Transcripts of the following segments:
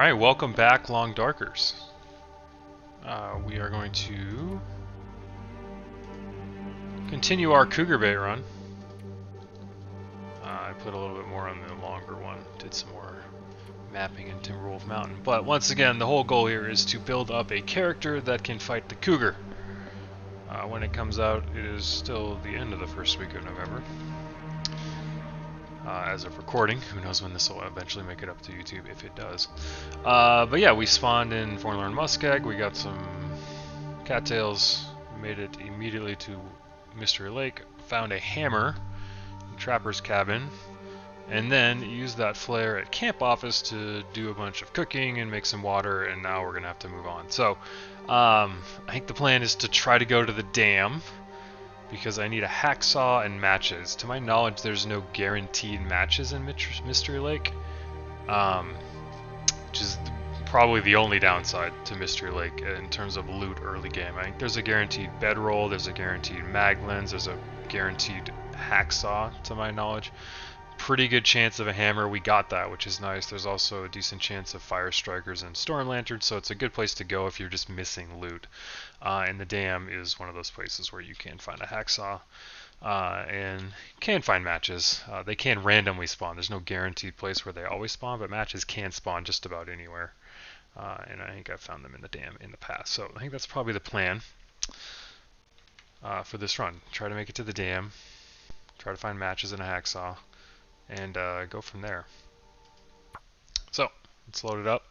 Alright, welcome back, Long Darkers. We are going to continue our Cougar bait run. I put a little bit more on the longer one, did some more mapping in Timberwolf Mountain. But once again, the whole goal here is to build up a character that can fight the Cougar. When it comes out, it is still the end of the first week of November. As of recording, who knows when this will eventually make it up to YouTube, if it does. But yeah, we spawned in Forlorn Muskeg, we got some cattails, made it immediately to Mystery Lake, found a hammer in Trapper's cabin, and then used that flare at camp office to do a bunch of cooking and make some water, and now we're going to have to move on. So, I think the plan is to try to go to the dam, because I need a hacksaw and matches. To my knowledge, there's no guaranteed matches in Mystery Lake, which is probably the only downside to Mystery Lake in terms of loot early game. I think there's a guaranteed bedroll, there's a guaranteed mag lens, there's a guaranteed hacksaw, to my knowledge. Pretty good chance of a hammer, we got that, which is nice. There's also a decent chance of fire strikers and storm lanterns, so it's a good place to go if you're just missing loot. And the dam is one of those places where you can find a hacksaw and can find matches. They can randomly spawn. There's no guaranteed place where they always spawn, but matches can spawn just about anywhere. And I think I've found them in the dam in the past. So I think that's probably the plan for this run. Try to make it to the dam, try to find matches and a hacksaw, and go from there. So let's load it up.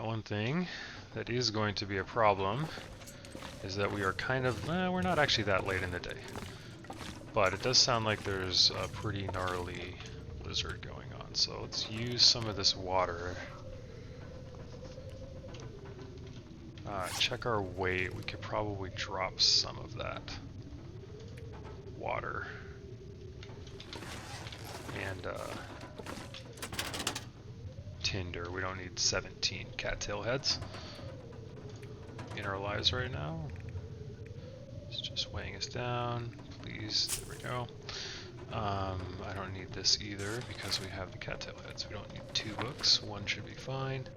One thing that is going to be a problem is that we are kind of, we're not actually that late in the day, but it does sound like there's a pretty gnarly blizzard going on, so let's use some of this water. Check our weight, we could probably drop some of that water. And tinder, we don't need 17 cattail heads in our lives right now. It's just weighing us down, please, there we go. I don't need this either because we have the cattail heads. We don't need 2 books, 1 should be fine.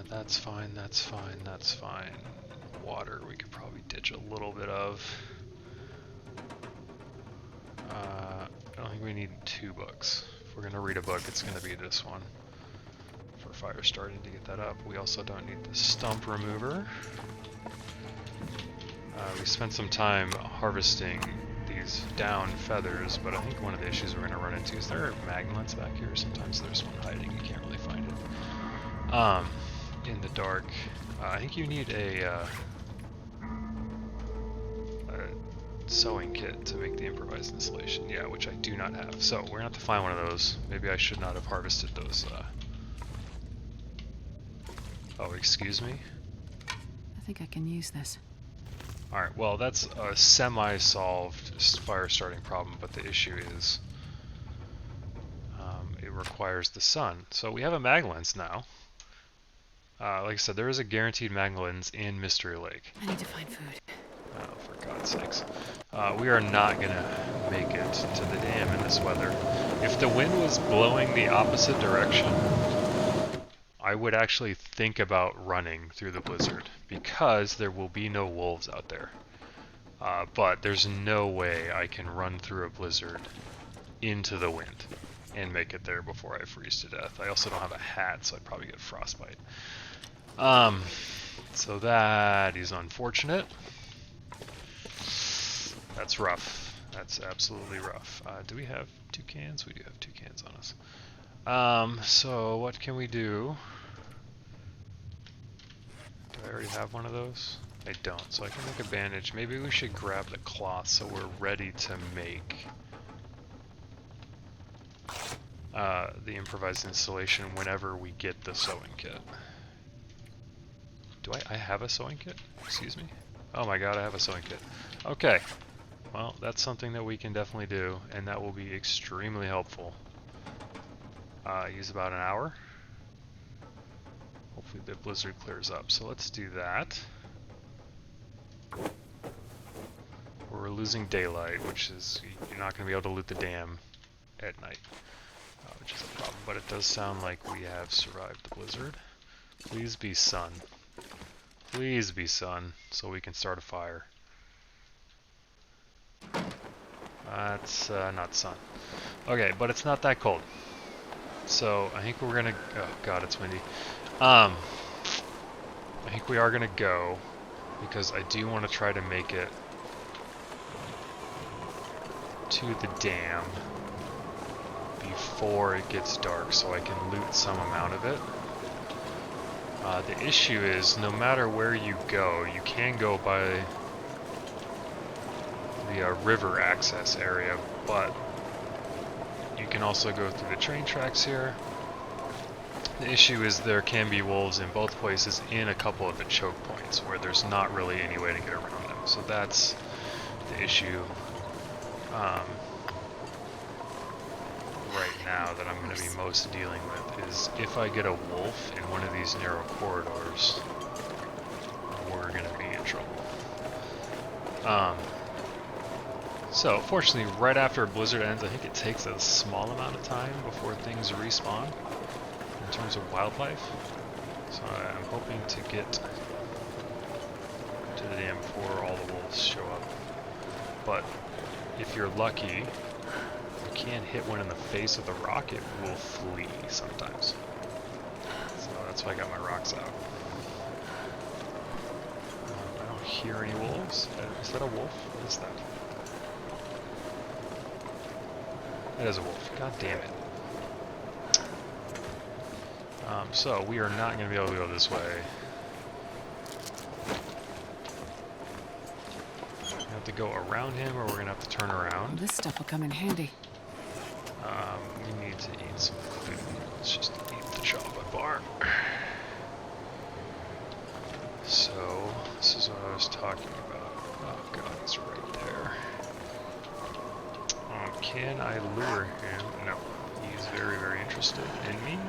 That's fine, that's fine, that's fine. Water we could probably ditch a little bit of. I don't think we need 2 books. If we're going to read a book, it's going to be this one for fire starting to get that up. We also don't need the stump remover. We spent some time harvesting these down feathers, but I think one of the issues we're going to run into is there are magnets back here. Sometimes there's one hiding, you can't really find it in the dark. I think you need a sewing kit to make the improvised installation, yeah, which I do not have. So we're gonna have to find one of those. Maybe I should not have harvested those. Oh, excuse me? I think I can use this. Alright, well that's a semi-solved fire starting problem, but the issue is it requires the sun. So we have a mag lens now. Like I said, there is a guaranteed mag lens in Mystery Lake. I need to find food. Oh, for God's sakes. We are not going to make it to the dam in this weather. If the wind was blowing the opposite direction, I would actually think about running through the blizzard, because there will be no wolves out there. But there's no way I can run through a blizzard into the wind and make it there before I freeze to death. I also don't have a hat, so I'd probably get frostbite. So that is unfortunate. That's rough. That's absolutely rough. Do we have 2 cans? We do have 2 cans on us. So what can we do? Do I already have one of those? I don't, so I can make a bandage. Maybe we should grab the cloth so we're ready to make the improvised installation whenever we get the sewing kit. Do I have a sewing kit? Excuse me? Oh my god, I have a sewing kit. Okay. Well, that's something that we can definitely do, and that will be extremely helpful. Use about an hour. Hopefully the blizzard clears up, so let's do that. We're losing daylight, which is, you're not going to be able to loot the dam at night. which is a problem, but it does sound like we have survived the blizzard. Please be sun. Please be sun, so we can start a fire. That's not sun. Okay, but it's not that cold. So I think we're gonna. Oh god, it's windy. I think we are gonna go because I do want to try to make it to the dam before it gets dark, so I can loot some amount of it. The issue is, no matter where you go, you can go by the river access area, but you can also go through the train tracks here. The issue is there can be wolves in both places in a couple of the choke points where there's not really any way to get around them. So that's the issue right now that I'm going to be most dealing with, is if I get a wolf in one of these narrow corridors, we're going to be in trouble. So, fortunately, right after a blizzard ends, I think it takes a small amount of time before things respawn in terms of wildlife. So I'm hoping to get to the dam before all the wolves show up. But if you're lucky, you can't hit one in the face with a rock, it will flee sometimes. So that's why I got my rocks out. I don't hear any wolves. Is that a wolf? What is that? That is a wolf. God damn it. So we are not going to be able to go this way. We have to go around him, or we're going to have to turn around. This stuff will come in handy. We need to eat some food. Let's just eat the chocolate bar. So, this is what I was talking about. Oh god, it's right there. Can I lure him? No. He's very, very interested in me.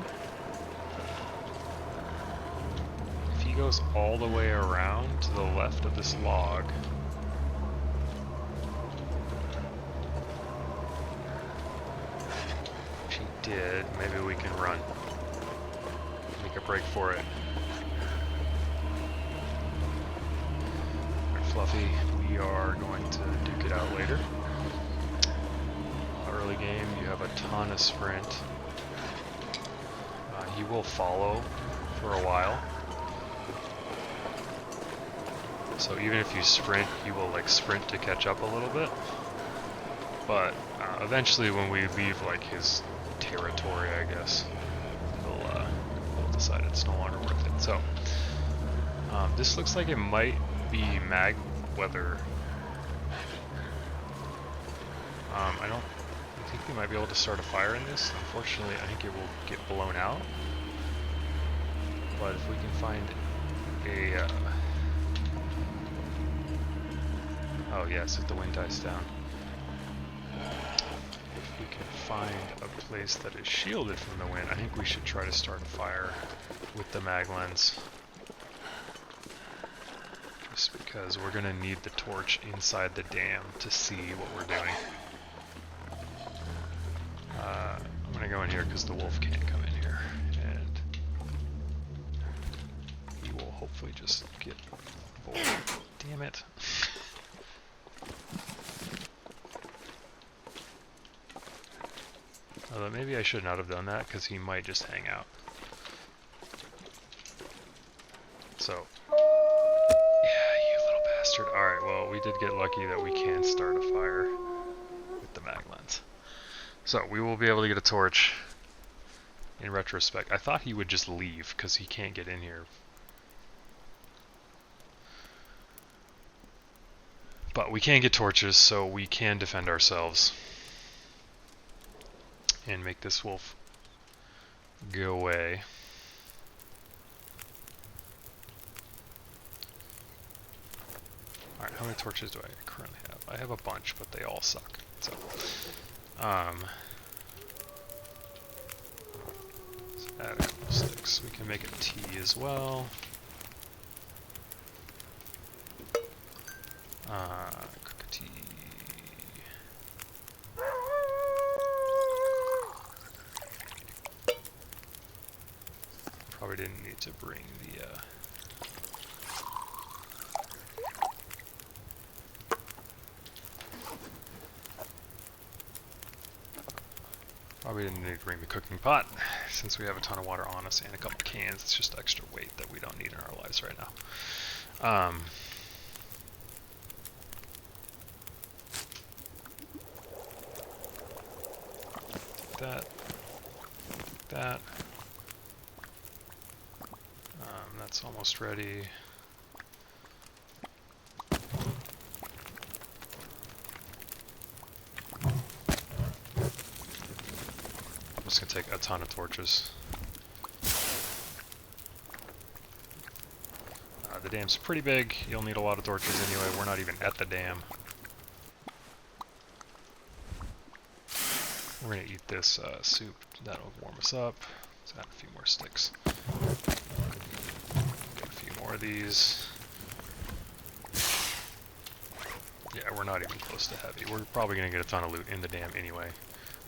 If he goes all the way around to the left of this log, if he did, maybe we can run. Make a break for it. Alright, Fluffy, we are going to duke it out later. Early game, you have a ton of sprint. He will follow for a while. So even if you sprint, he will like sprint to catch up a little bit. But eventually when we leave like his territory, I guess, he'll decide it's no longer worth it. So this looks like it might be mag weather. I think we might be able to start a fire in this. Unfortunately, I think it will get blown out. But if we can find a... oh yes, if the wind dies down. If we can find a place that is shielded from the wind, I think we should try to start a fire with the mag lens. Just because we're going to need the torch inside the dam to see what we're doing. I'm going to go in here because the wolf can't come in here, and he will hopefully just get bored. Damn it. Although maybe I should not have done that because he might just hang out. So, yeah, you little bastard. Alright, well, we did get lucky that we can start a fire with the mag lens. So, we will be able to get a torch in retrospect. I thought he would just leave because he can't get in here. But we can get torches, so we can defend ourselves. And make this wolf go away. Alright, how many torches do I currently have? I have a bunch, but they all suck. So, let's add a couple sticks. We can make a tea as well. Cook a tea. didn't need to bring the... Probably didn't need to bring the cooking pot, since we have a ton of water on us and a couple cans. It's just extra weight that we don't need in our lives right now. That. That. That's almost ready. I'm just gonna take a ton of torches. The dam's pretty big. You'll need a lot of torches anyway. We're not even at the dam. We're gonna eat this soup. That'll warm us up. Let's add a few more sticks. Get a few more of these. Yeah, we're not even close to heavy. We're probably gonna get a ton of loot in the dam anyway.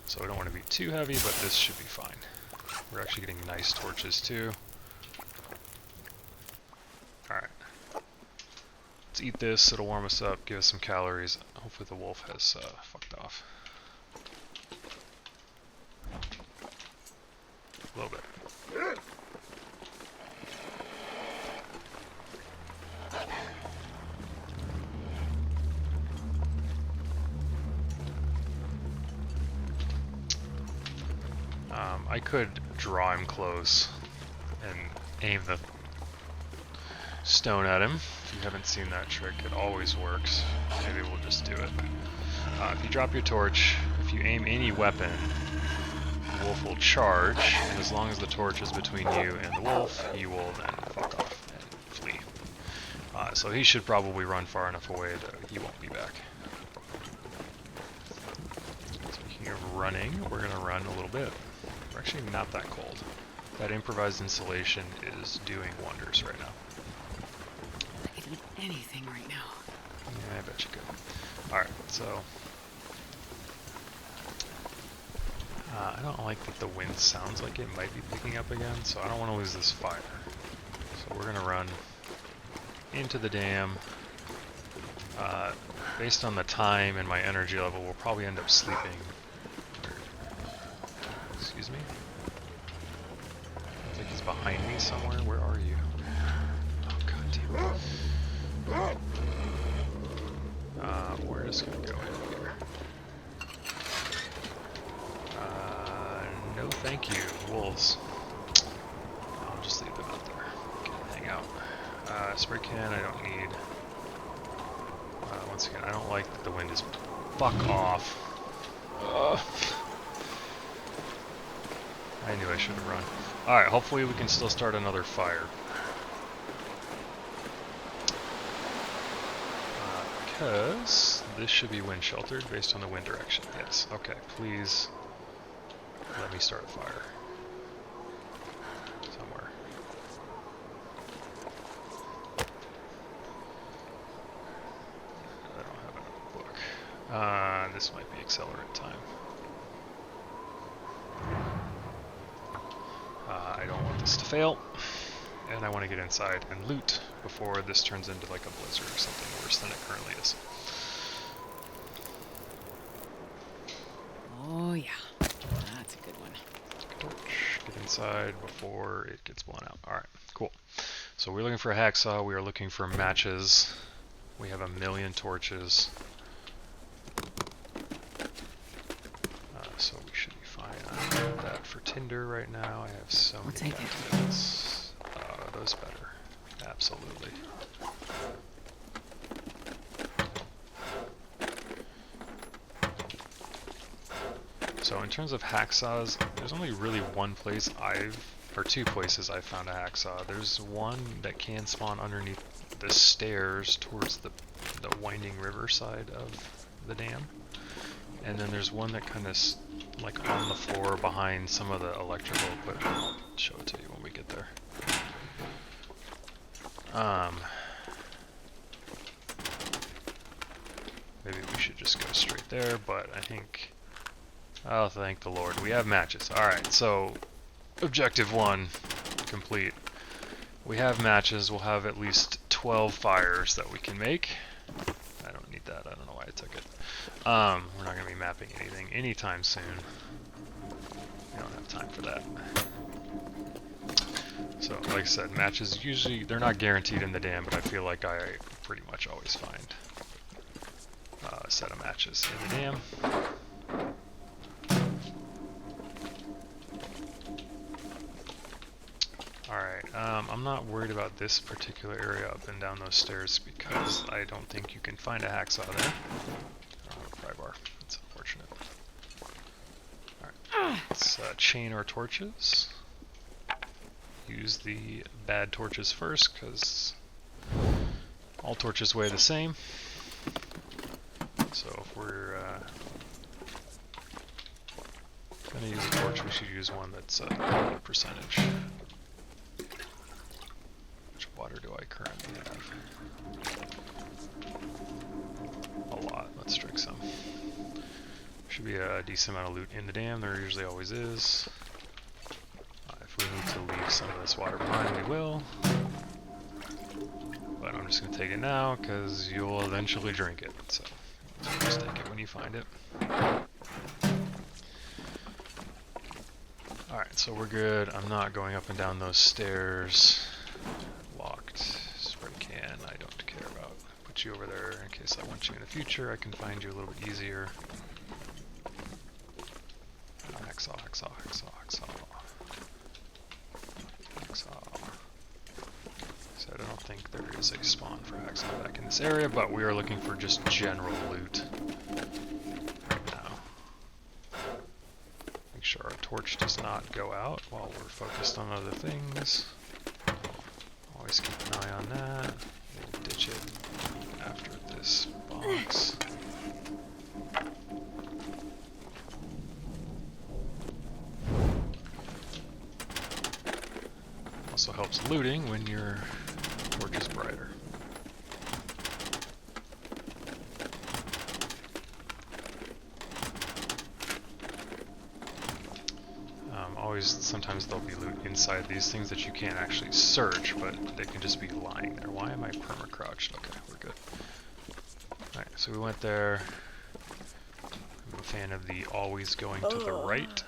So we don't want to be too heavy, but this should be fine. We're actually getting nice torches too. Alright. Let's eat this, it'll warm us up, give us some calories. Hopefully the wolf has fucked off. A little bit. I could draw him close and aim the stone at him. If you haven't seen that trick, it always works. Maybe we'll just do it. If you drop your torch, if you aim any weapon, the wolf will charge, and as long as the torch is between you and the wolf, he will then fuck off and flee. So he should probably run far enough away that he won't be back. Speaking of running, we're going to run a little bit. We're actually not that cold. That improvised insulation is doing wonders right now. I could eat anything right now. Yeah, I bet you could. Alright, so... I don't like that the wind sounds like it might be picking up again, so I don't want to lose this fire. So we're going to run into the dam. Based on the time and my energy level, we'll probably end up sleeping. Excuse me? I think he's behind me somewhere. Where are you? Oh, god damn it. We're just gonna go in here. No thank you, wolves. I'll just leave them out there. Can hang out. Spray can I don't need. Once again, I don't like that the wind is... Fuck off. I knew I should have run. Alright, hopefully we can still start another fire. Because this should be wind sheltered based on the wind direction. Yes, okay, please let me start a fire. Somewhere. I don't have another book. This might be accelerant time. I don't want this to fail, and I want to get inside and loot before this turns into like a blizzard or something worse than it currently is. Oh yeah, that's a good one. Get inside before it gets blown out. Alright, cool. So we're looking for a hacksaw, we are looking for matches. We have 1,000,000 torches. So we should be fine. I have that for tinder right now. I have so many candidates. Those better. Absolutely. So in terms of hacksaws, there's only really one place or two places I've found a hacksaw. There's one that can spawn underneath the stairs towards the winding river side of the dam. And then there's one that kind of like on the floor behind some of the electrical equipment. I'll show it to you when we get there. Maybe we should just go straight there, but I think... Oh, thank the Lord. We have matches. Alright, so... Objective 1 complete. We have matches. We'll have at least 12 fires that we can make. I don't need that. I don't know why I took it. We're not going to be mapping anything anytime soon. We don't have time for that. So, like I said, matches usually, they're not guaranteed in the dam, but I feel like I pretty much always find a set of matches in the dam. Alright, I'm not worried about this particular area up and down those stairs because I don't think you can find a hacksaw there. I don't have a pry bar. That's unfortunate. Alright, let's chain our torches. Use the bad torches first because all torches weigh the same. So if we're going to use a torch, we should use one that's a low percentage. Which water do I currently have? A lot. Let's drink some. Should be a decent amount of loot in the dam. There usually always is. If we need to leave some of this water behind, we will. But I'm just going to take it now because you'll eventually drink it. So just take it when you find it. Alright, so we're good. I'm not going up and down those stairs. Locked. Spray can, I don't care about. Put you over there in case I want you in the future. I can find you a little bit easier. Hacksaw, hacksaw, hacksaw, hacksaw. So I don't think there is a spawn for hacksaw back in this area, but we are looking for just general loot right now. Make sure our torch does not go out while we're focused on other things. Always keep an eye on that. We'll ditch it after this box. Also helps looting when your torch is brighter. Sometimes there'll be loot inside these things that you can't actually search, but they can just be lying there. Why am I perma-crouched? Okay, we're good. Alright, so we went there. I'm a fan of the always going to the right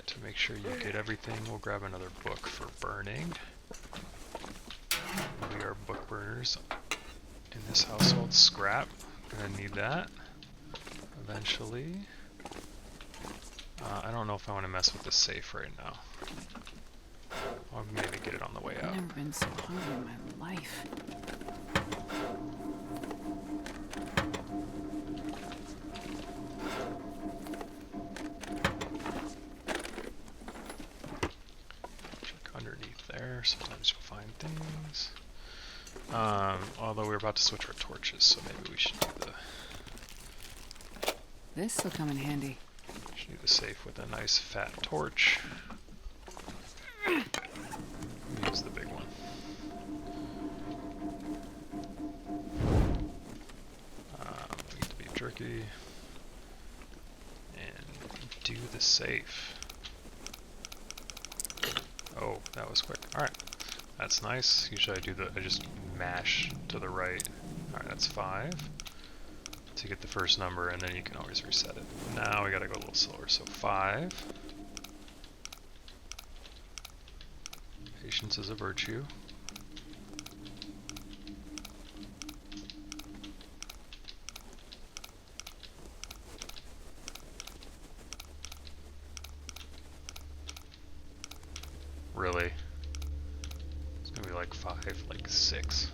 to make sure you get everything. We'll grab another book for burning. We are book burners in this household. Scrap, gonna need that eventually. I don't know if I want to mess with the safe right now. I'll maybe get it on the way out. I've never been so hungry in my life. Check underneath there. Sometimes you'll find things. Although we're about to switch our torches, so maybe we should do the... This will come in handy. Should do the safe with a nice fat torch. Use the big one. Eat the beef jerky. And do the safe. Oh, that was quick. Alright. That's nice. Usually I just mash to the right. Alright, that's 5. To get the first number, and then you can always reset it. Now we gotta go a little slower, so 5. Patience is a virtue. Really? It's gonna be like 5, like 6.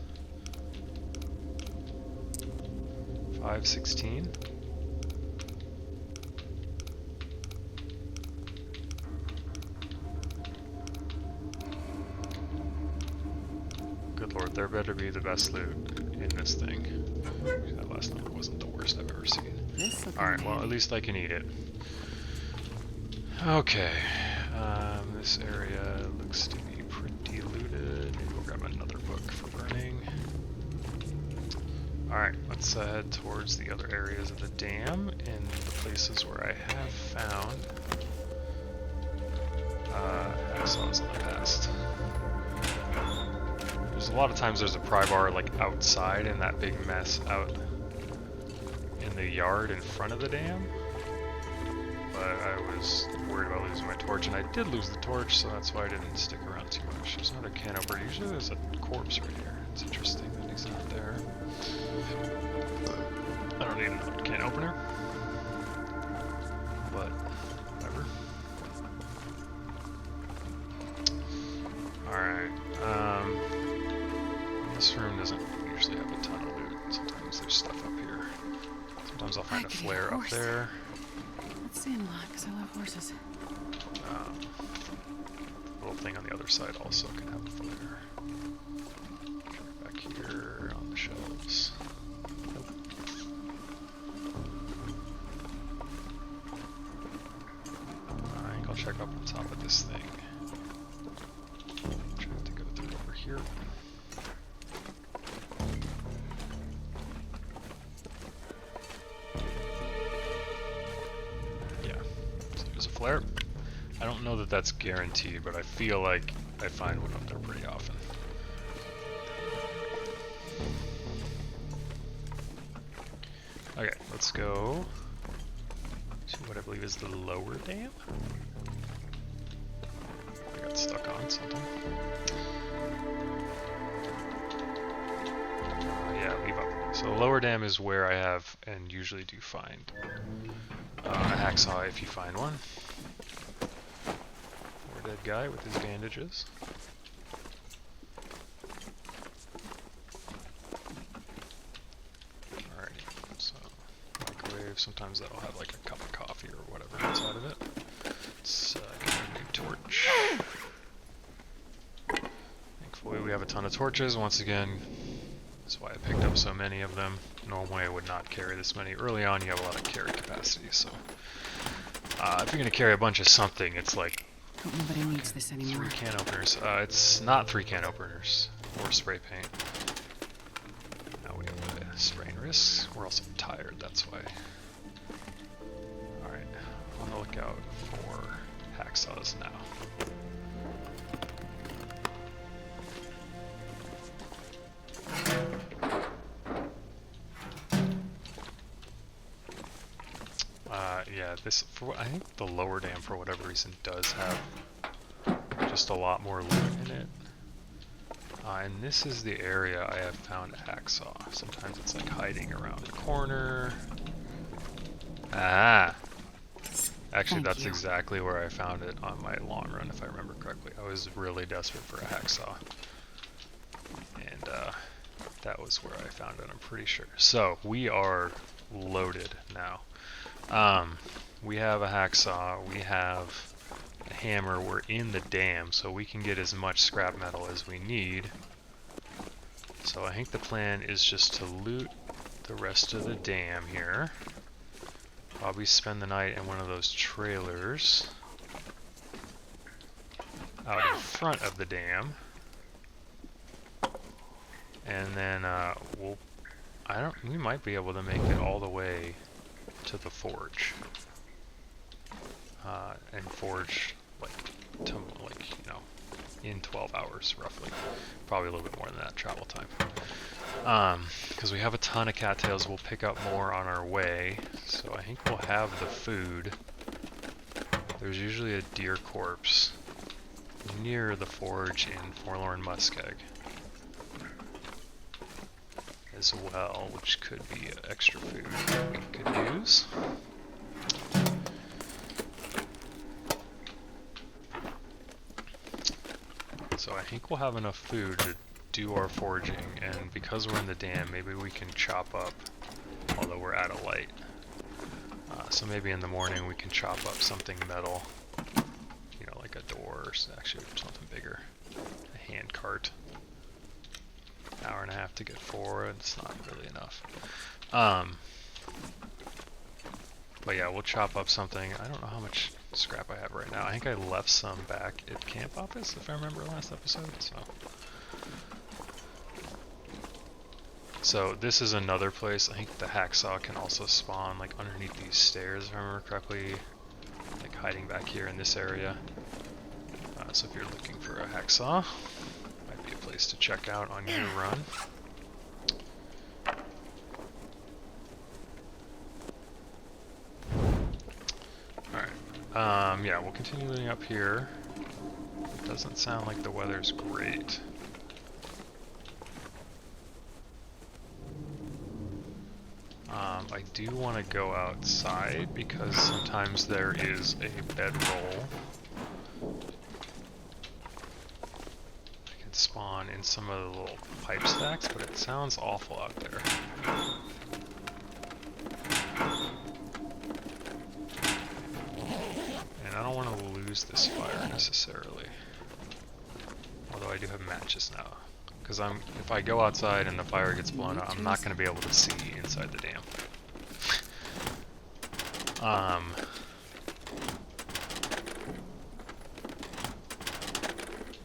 516. Good lord, there better be the best loot in this thing. That last number wasn't the worst I've ever seen. Alright, well at least I can eat it. Okay, this area looks to be pretty looted. Maybe we'll grab another book for burning. Alright, let's head towards the other areas of the dam and the places where I have found hacksaws in the past. There's a lot of times there's a pry bar like outside in that big mess out in the yard in front of the dam. But I was worried about losing my torch, and I did lose the torch, so that's why I didn't stick around too much. There's another can opener. Usually there's a corpse right here. It's interesting that he's not there. I don't need another can opener. But, whatever. Alright, this room doesn't usually have a ton of loot. Sometimes there's stuff up here. Sometimes I'll find a flare up there. Let's see a lot, because I love horses. Little thing on the other side also can have a flare. Back here on the shelves. Nope. I think I'll check up on top of this thing. Try to go through over here. Flare. I don't know that that's guaranteed, but I feel like I find one up there pretty often. Okay, let's go to what I believe is the lower dam. I got stuck on something. Yeah, leave up. So the lower dam is where I have and usually do find a hacksaw if you find one. Poor dead guy with his bandages. Alrighty, so microwave. Sometimes that'll have like a cup of coffee or whatever inside of it. Let's get a new torch. Thankfully we have a ton of torches. Once again, that's why I picked up so many of them. Normally I would not carry this many. Early on you have a lot of carry capacity, so if you're going to carry a bunch of something, it's like nobody needs this anymore. 3 can openers. It's not 3 can openers or spray paint. Now we have the sprain risks. We're also tired, that's why. Alright, on the lookout for hacksaws now. Yeah, this, I think the lower dam for whatever reason does have just a lot more loot in it. And this is the area I have found a hacksaw. Sometimes it's like hiding around a corner. Ah! Actually, that's exactly where I found it on my long run, if I remember correctly. I was really desperate for a hacksaw. And that was where I found it, I'm pretty sure. So, we are loaded now. We have a hacksaw, we have a hammer, we're in the dam, so we can get as much scrap metal as we need. So I think the plan is just to loot the rest of the dam here. Probably spend the night in one of those trailers out in front of the dam. And then we might be able to make it all the way to the forge, and forge in 12 hours roughly, probably a little bit more than that travel time, because we have a ton of cattails. We'll pick up more on our way, so I think we'll have the food. There's usually a deer corpse near the forge in Forlorn Muskeg as well, which could be extra food we could use. So I think we'll have enough food to do our foraging, and because we're in the dam, maybe we can chop up, although we're out of light. So maybe in the morning we can chop up something metal, you know, like a door, or actually something bigger, a hand cart. Hour and a half to get forward, it's not really enough. But yeah, we'll chop up something. I don't know how much scrap I have right now. I think I left some back at camp office, if I remember last episode. So this is another place. I think the hacksaw can also spawn like underneath these stairs, if I remember correctly, like hiding back here in this area. So if you're looking for a hacksaw, might be a place to check out on your run. Alright, yeah, we'll continue looting up here. It doesn't sound like the weather's great. I do want to go outside because sometimes there is a bedroll. I can spawn in some of the little pipe stacks, but it sounds awful out there. And I don't want to lose this fire necessarily. Although I do have matches now. Because if I go outside and the fire gets blown out, I'm not going to be able to see inside the dam.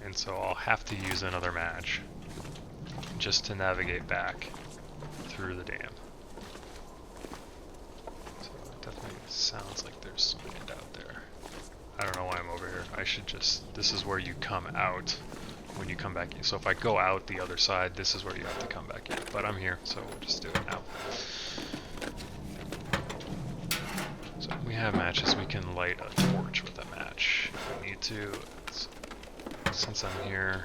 And so I'll have to use another match just to navigate back through the dam. So it definitely sounds like there's some wind out there. I don't know why I'm over here. I should just... This is where you come out when you come back in. So if I go out the other side, this is where you have to come back in. But I'm here, so we'll just do it now. So we have matches. We can light a torch with a match if we need to. Since I'm here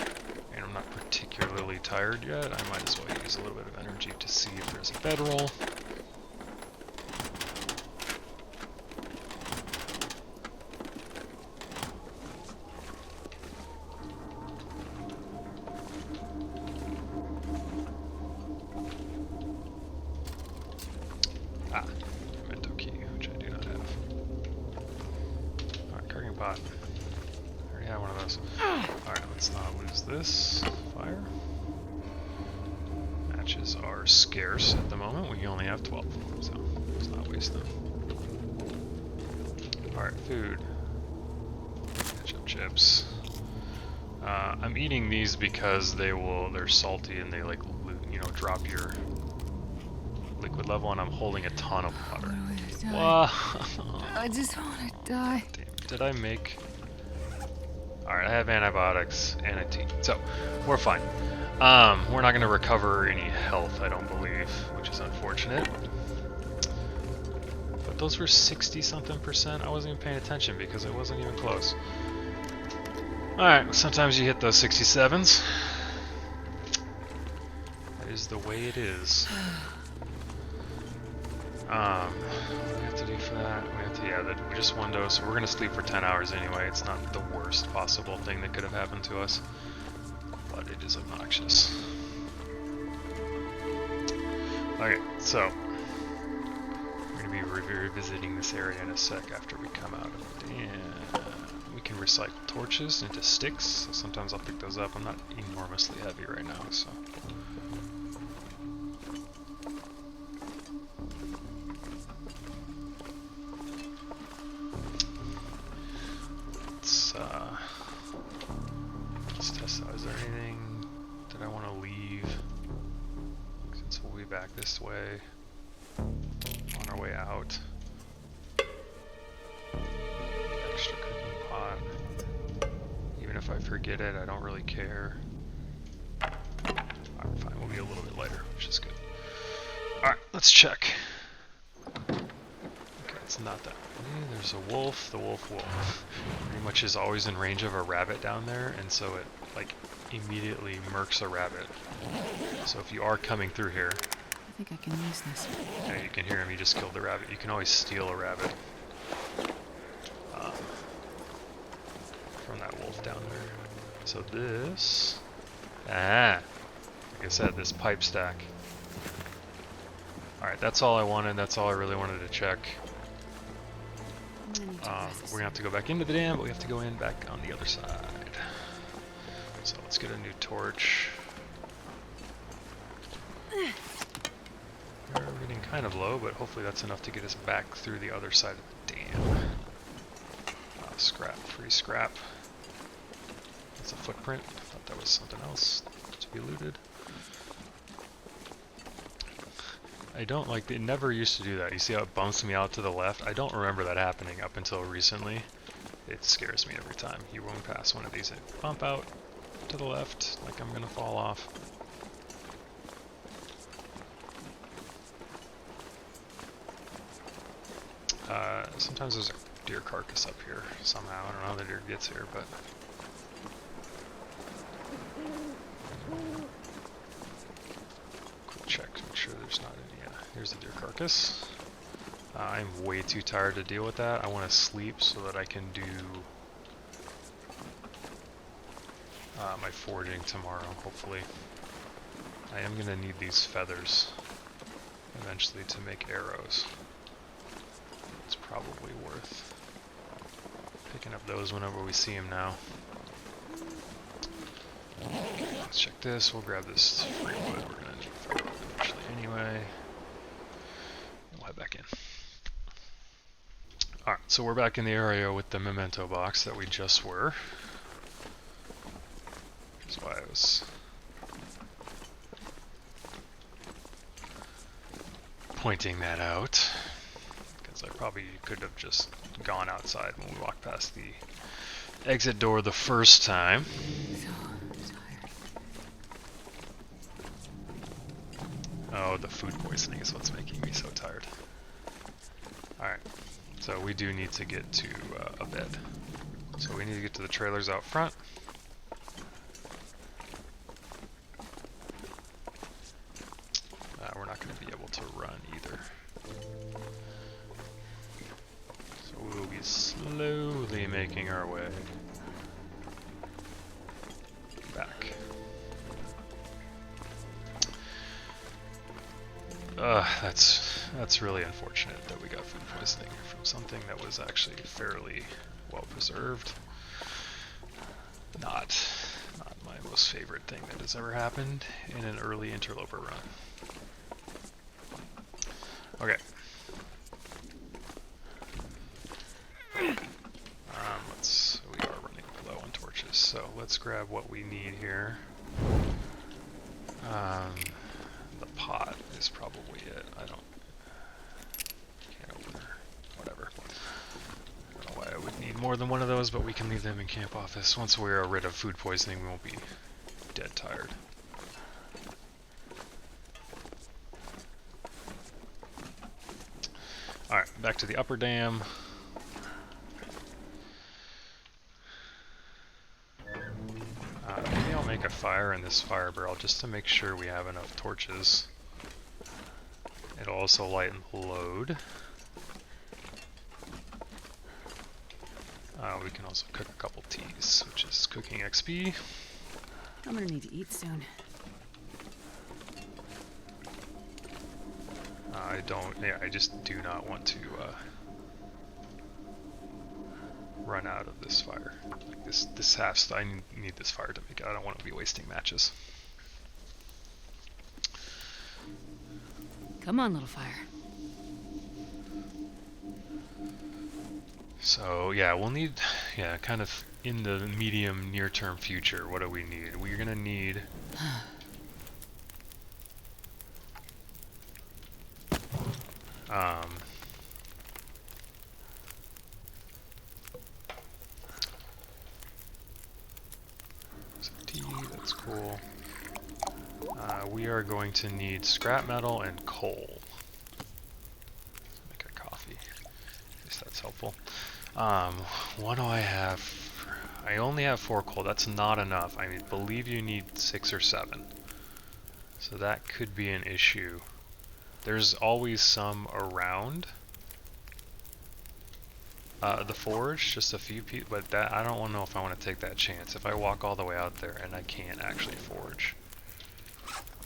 and I'm not particularly tired yet, I might as well use a little bit of energy to see if there's a bedroll. Memento key, which I do not have. Alright, carrying pot. I already have one of those. Alright, let's not lose this fire. Matches are scarce at the moment. We only have 12, so let's not waste them. Alright, food. Ketchup chips. I'm eating these because they're salty and they like, you know, drop your liquid level, and I'm holding a ton of water. Wow. I just want to die. Damn, did I make... Alright, I have antibiotics and a tea, so we're fine. We're not going to recover any health, I don't believe, which is unfortunate. But those were 60-something%. I wasn't even paying attention because it wasn't even close. Alright, sometimes you hit those 67s. That is the way it is. What do we have to do for that? We have to, yeah, just one dose. We're gonna sleep for 10 hours anyway. It's not the worst possible thing that could have happened to us, but it is obnoxious. Okay, so we're gonna be revisiting this area in a sec after we come out of the dam. We can recycle torches into sticks, so sometimes I'll pick those up. I'm not enormously heavy right now, so. Let's test out. Is there anything that I want to leave? Since we'll be back this way on our way out. Extra cooking pot. Even if I forget it, I don't really care. Alright, fine. We'll be a little bit lighter, which is good. Alright, let's check. Okay, it's not that. There's a wolf. The wolf pretty much is always in range of a rabbit down there, and so it like immediately murks a rabbit. So if you are coming through here, I think I can use this. yeah, you can hear him. You just killed the rabbit. You can always steal a rabbit from that wolf down there. So this, like I said, this pipe stack. All right, that's all I wanted. That's all I really wanted to check. We're gonna have to go back into the dam, but we have to go in back on the other side. So let's get a new torch. We're getting kind of low, but hopefully that's enough to get us back through the other side of the dam. Scrap, free scrap. That's a footprint. I thought that was something else to be looted. I don't like, it never used to do that. You see how it bumps me out to the left? I don't remember that happening up until recently. It scares me every time. You won't pass one of these and bump out to the left like I'm gonna fall off. Sometimes there's a deer carcass up here somehow. I don't know how the deer gets here, but... Quick check, make sure there's not any... here's the deer carcass. I'm way too tired to deal with that. I want to sleep so that I can do my foraging tomorrow, hopefully. I am going to need these feathers eventually to make arrows. It's probably worth picking up those whenever we see them now. Okay, let's check this. We'll grab this free wood. We're going to need firewood eventually anyway. We'll head back in. Alright, so we're back in the area with the memento box that we just were. Which is why I was pointing that out. Because I probably could have just gone outside when we walked past the exit door the first time. Oh, the food poisoning is what's making me so tired. Alright. So we do need to get to a bed. So we need to get to the trailers out front. We're not going to be able to run either. So we will be slowly making our way back. That's really unfortunate that we got food poisoning from something that was actually fairly well preserved. Not my most favorite thing that has ever happened in an early Interloper run. Okay. We are running low on torches, so let's grab what we need here. The pot is probably it. Can't open her. Whatever. I don't know why I would need more than one of those, but we can leave them in camp office. Once we are rid of food poisoning, we won't be dead tired. Alright, back to the upper dam. Maybe I'll make a fire in this fire barrel just to make sure we have enough torches. It'll also lighten the load. We can also cook a couple teas, which is cooking XP. I'm gonna need to eat soon. I just do not want to run out of this fire. Like I need this fire to make it. I don't want to be wasting matches. Come on, little fire. So yeah, we'll need, kind of in the medium near-term future, what do we need? We're gonna need tea, that's cool. We are going to need scrap metal and coal. Make a coffee. At least that's helpful. What do I have? I only have 4 coal. That's not enough. I believe you need 6 or 7. So that could be an issue. There's always some around the forge, just a few people, but that I don't know if I want to take that chance. If I walk all the way out there and I can't actually forge,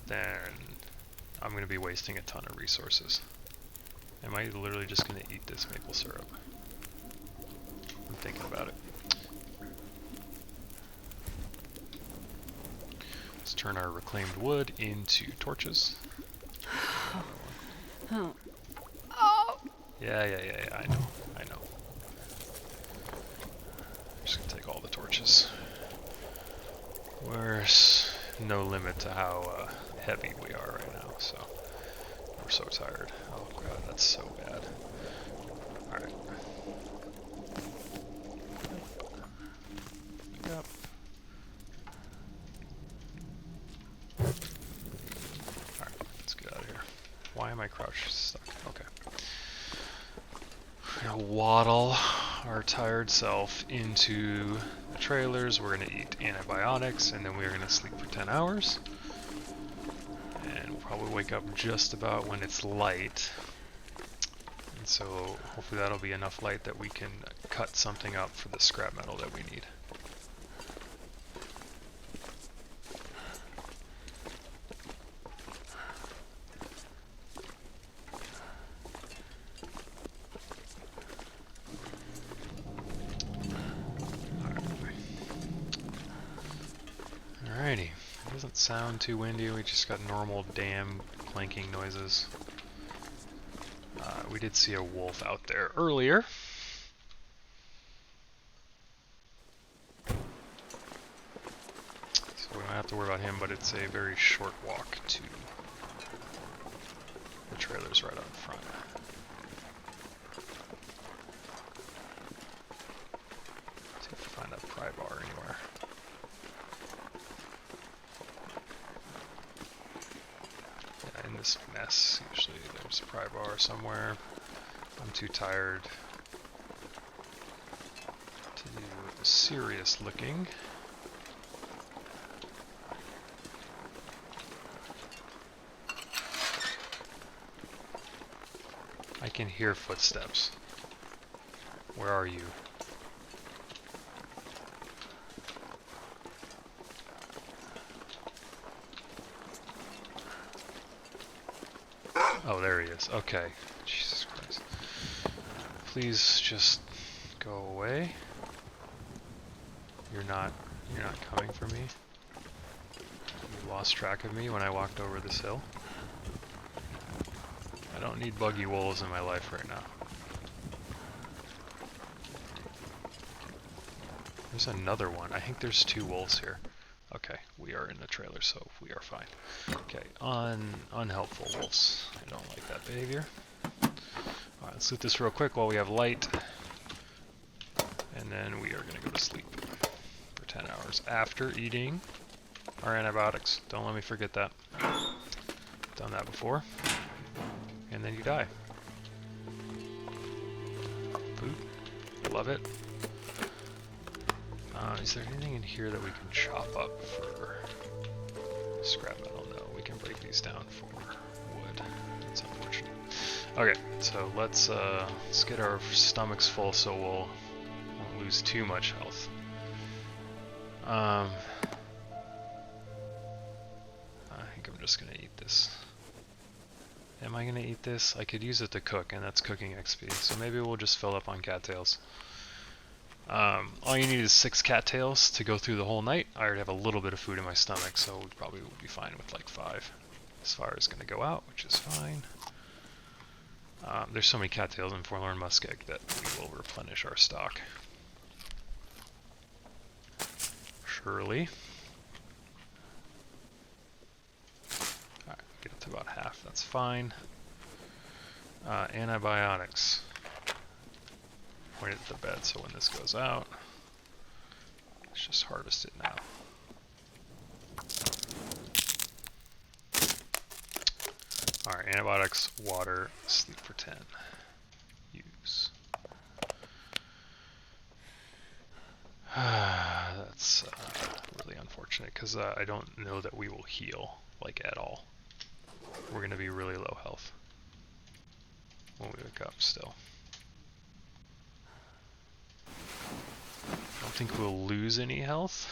then I'm going to be wasting a ton of resources. Am I literally just going to eat this maple syrup? I'm thinking about it. Let's turn our reclaimed wood into torches. Oh. Yeah, I know. I'm just gonna take all the torches. There's no limit to how heavy we are right now, so we're so tired. Oh god, that's so bad. Alright. Why am I crouched stuck? Okay. We're gonna waddle our tired self into the trailers. We're gonna eat antibiotics, and then we're gonna sleep for 10 hours. And we'll probably wake up just about when it's light. And so hopefully that'll be enough light that we can cut something up for the scrap metal that we need. Alrighty, it doesn't sound too windy, we just got normal dam clanking noises. We did see a wolf out there earlier. So we don't have to worry about him, but it's a very short walk to the trailers right up front. See if we find a pry bar anywhere. In this mess, usually there's a pry bar somewhere. I'm too tired to do the serious looking. I can hear footsteps. Where are you? Oh, there he is. Okay. Jesus Christ. Please just go away. You're not coming for me. You lost track of me when I walked over this hill. I don't need buggy wolves in my life right now. There's another one. I think there's 2 wolves here. Okay, we are in the trailer, so we are fine. Okay, unhelpful wolves. I don't like that behavior. Alright, let's loot this real quick while we have light. And then we are going to go to sleep for 10 hours after eating our antibiotics. Don't let me forget that. Done that before. And then you die. Food. Love it. Is there anything in here that we can chop up for scrap metal? No, we can break these down for wood. That's unfortunate. Okay, so let's get our stomachs full so we'll won't lose too much health. I think I'm just gonna eat this. Am I gonna eat this? I could use it to cook, and that's cooking XP. So maybe we'll just fill up on cattails. All you need is 6 cattails to go through the whole night. I already have a little bit of food in my stomach, so we probably will be fine with like 5. This fire is going to go out, which is fine. There's so many cattails in Forlorn Muskeg that we will replenish our stock. Surely. Alright, get it to about half, that's fine. Antibiotics. Point it at the bed so when this goes out, let's just harvest it now. Alright, antibiotics, water, sleep for 10. Use. That's really unfortunate because I don't know that we will heal, like, at all. We're going to be really low health when we wake up still. I don't think we'll lose any health,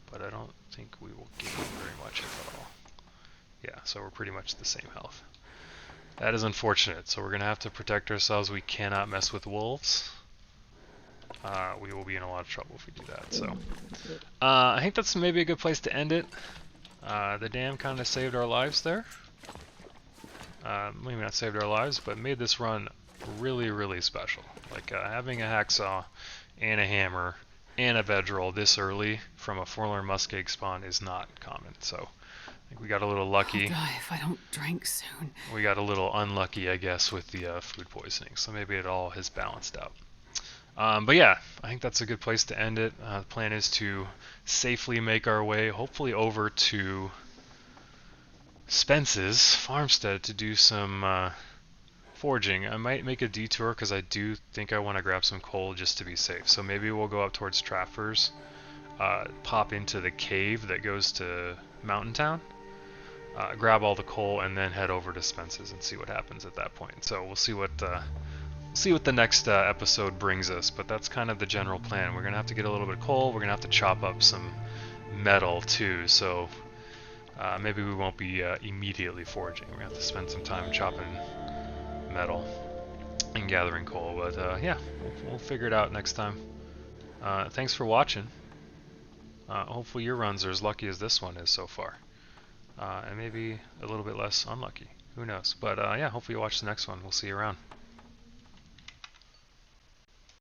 but I don't think we will gain very much if at all. Yeah, so we're pretty much the same health. That is unfortunate, so we're going to have to protect ourselves. We cannot mess with wolves. We will be in a lot of trouble if we do that. So I think that's maybe a good place to end it. The dam kind of saved our lives there. Maybe not saved our lives, but made this run really, really special. Like having a hacksaw and a hammer and a bedroll this early from a Forlorn Muskeg spawn is not common. So I think we got a little lucky. I'll die if I don't drink soon. We got a little unlucky, I guess, with the food poisoning. So maybe it all has balanced out. But yeah, I think that's a good place to end it. The plan is to safely make our way, hopefully over to Spence's farmstead to do some foraging. I might make a detour because I do think I want to grab some coal just to be safe. So maybe we'll go up towards Traffers, pop into the cave that goes to Mountain Town, grab all the coal, and then head over to Spence's and see what happens at that point. So we'll see what the next episode brings us. But that's kind of the general plan. We're gonna have to get a little bit of coal. We're gonna have to chop up some metal too. So maybe we won't be immediately foraging. We're gonna have to spend some time chopping metal and gathering coal, but yeah, we'll figure it out next time. Thanks for watching. Hopefully your runs are as lucky as this one is so far, and maybe a little bit less unlucky. Who knows? But yeah, hopefully you watch the next one. We'll see you around.